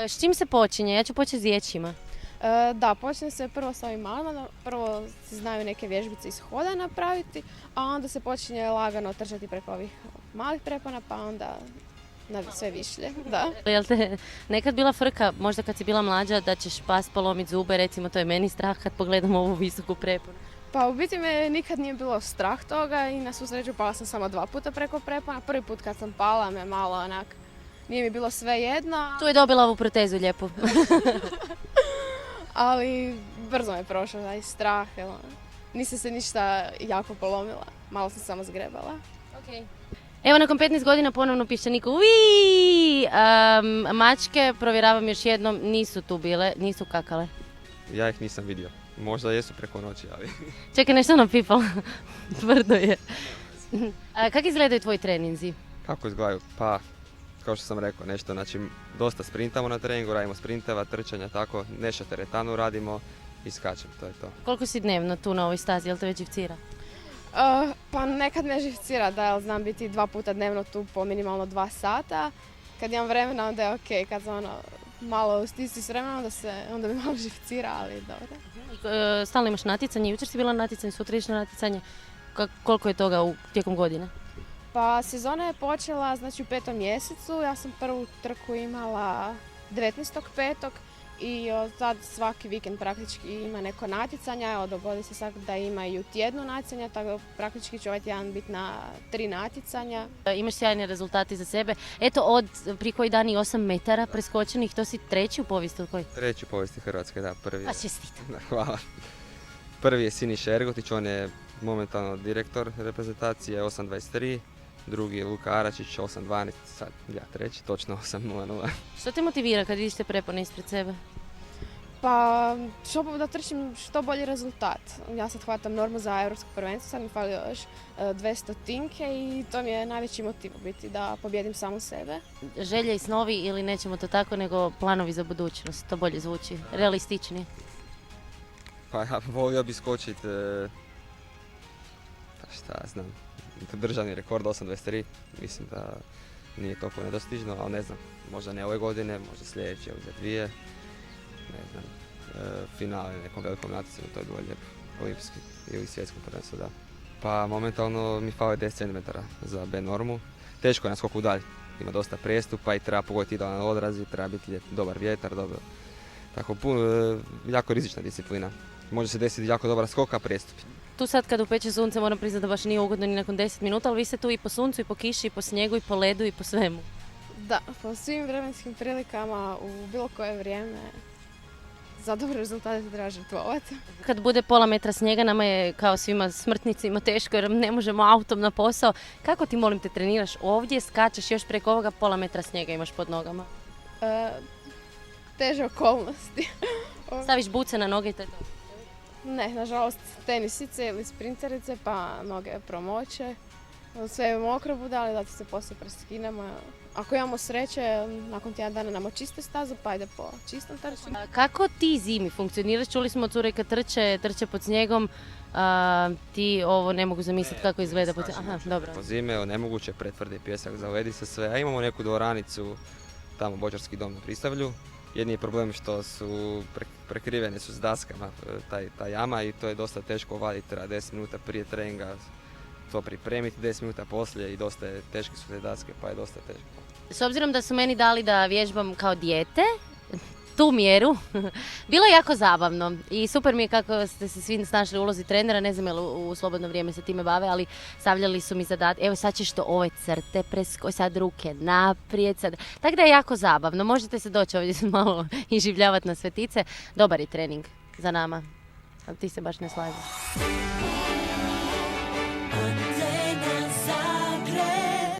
S čim se počinje? Ja ću početi s dječjima. Da, počne se prvo s ovim malima, prvo se znaju neke vježbice iz hoda napraviti, a onda se počinje lagano trčati preko ovih malih prepona, pa onda na sve višlje. Da. Jel te nekad bila frka, možda kad si bila mlađa, da ćeš pas polomiti zube, recimo to je meni strah kad pogledam ovu visoku preponu. Pa u biti me nikad nije bilo strah toga i na svu sreću pala sam samo 2 puta preko prepona. Prvi put kad sam pala me malo onak, nije mi bilo sve jedno. Tu je dobila ovu protezu lijepu. Ali brzo me prošao taj strah, nisam se ništa jako polomila, malo sam samo zgrebala. Okay. Evo nakon 15 godina ponovno piščaniku. Uiii! Mačke, provjeravam još jednom, nisu tu bile, nisu kakale. Ja ih nisam vidio. Možda jesu preko noći, ali... Čekaj, nešto napipalo. Tvrdo je. Kako izgledaju tvoji treninzi? Kako izgledaju? Pa, kao što sam rekao, nešto, znači, dosta sprintamo na treningu, radimo sprinteva, trčanja, tako, nešto teretanu radimo i skačem, to je to. Koliko si dnevno tu na ovoj stazi, jel te već živcira? Pa nekad me živcira, da, znam biti 2 puta dnevno tu po minimalno 2 sata. Kad imam vremena, onda je okej, kad sam malo u stisci s vremenom, onda me malo živcira, ali dobro. Stalno imaš natjecanje, jučer si bila na natjecanju, sutra ideš na natjecanje. Koliko je toga tijekom godine? Pa sezona je počela znači u 5. mjesecu, ja sam prvu trku imala 19.5. i od tad svaki vikend praktički ima neko natjecanje, evo dogodi se sad da imaju tjedno natjecanja, tako da praktički će ovaj tjedan biti na 3 natjecanja. Imaš sjajne rezultate za sebe. Eto, od prije koji dan i 8 metara preskočenih, to si treći u povijesti ili koji? Treći u povijesti Hrvatske, da, prvi je. Pa čestitam. Hvala. Prvi je Siniša Ergotić, on je momentalno direktor reprezentacije, 8.23. Drugi je Luka Aračić, 8.12, sad ja treći, točno 8.00. Što te motivira kad vidiš te prepone ispred sebe? Pa da trčim što bolji rezultat. Ja sad hvatam normu za europsko prvenstvo, sad mi fali još 200 tinke i to mi je najveći motiv u biti da pobjedim samu sebe. Želje i snovi ili nećemo to tako, nego planovi za budućnost, to bolje zvuči, realistični. Pa ja volio bi skočiti, šta ja znam, državni rekord 8.23, mislim da nije toliko nedostižno, ali ne znam, možda ne ove godine, možda sljedeće ili za 2, ne znam, finale nekom velikom natjecanju, to je bilo lijepo, olimpijski ili svjetsko prvenstvo, da. Pa momentalno mi fali 10 cm za B normu, teško je na skoku dalje, ima dosta prijestupa i treba pogoditi idealan odraz i treba biti dobar vjetar, dobro. Tako jako rizična disciplina, može se desiti jako dobar skok, a prijestup. Tu sad kad upeče sunce moram priznati da baš nije ugodno ni nakon 10 minuta, ali vi ste tu i po suncu, i po kiši, i po snijegu, i po ledu, i po svemu. Da, po svim vremenskim prilikama u bilo koje vrijeme za dobre rezultate treba žrtvovati. Kad bude pola metra snijega, nama je kao svima smrtnicima teško jer ne možemo autom na posao. Kako ti, molim te, treniraš ovdje, skačeš još preko ovoga, pola metra snijega imaš pod nogama? Teže okolnosti. Staviš buce na noge i to je to? Ne, nažalost, tenisice ili sprinterice, pa noge promoće. Sve je mokro bude, ali zato se poslije preskinemo. Ako imamo sreće, nakon tjedan dana nam očiste stazu, pa ide po čistom trčanju. Kako ti zimi funkcioniraš? Čuli smo od cure kad trče pod snijegom. Ti ovo ne mogu zamisliti kako izgleda. Aha, dobro. Po zime, nemoguće, pretvrdi pjesak, zaledi se sve. A imamo neku dvoranicu, tamo Bočarski dom na Pristavlju. Jedini problem što su prekrivene su s daskama ta jama i to je dosta teško vaditi, treba 10 minuta prije treninga to pripremiti, 10 minuta poslije i dosta je teške su te daske, pa je dosta teško. S obzirom da su meni dali da vježbam kao dijete, tu mjeru, bilo je jako zabavno i super mi je kako ste se svi snašli u ulozi trenera, ne znam jel u slobodno vrijeme se time bave, ali stavljali su mi zadat, evo sad ćeš to ove crte sad ruke naprijed, sad. Tako da je jako zabavno, možete se doći ovdje malo iživljavati na svetice, dobar je trening za nama, ali ti se baš ne slažeš.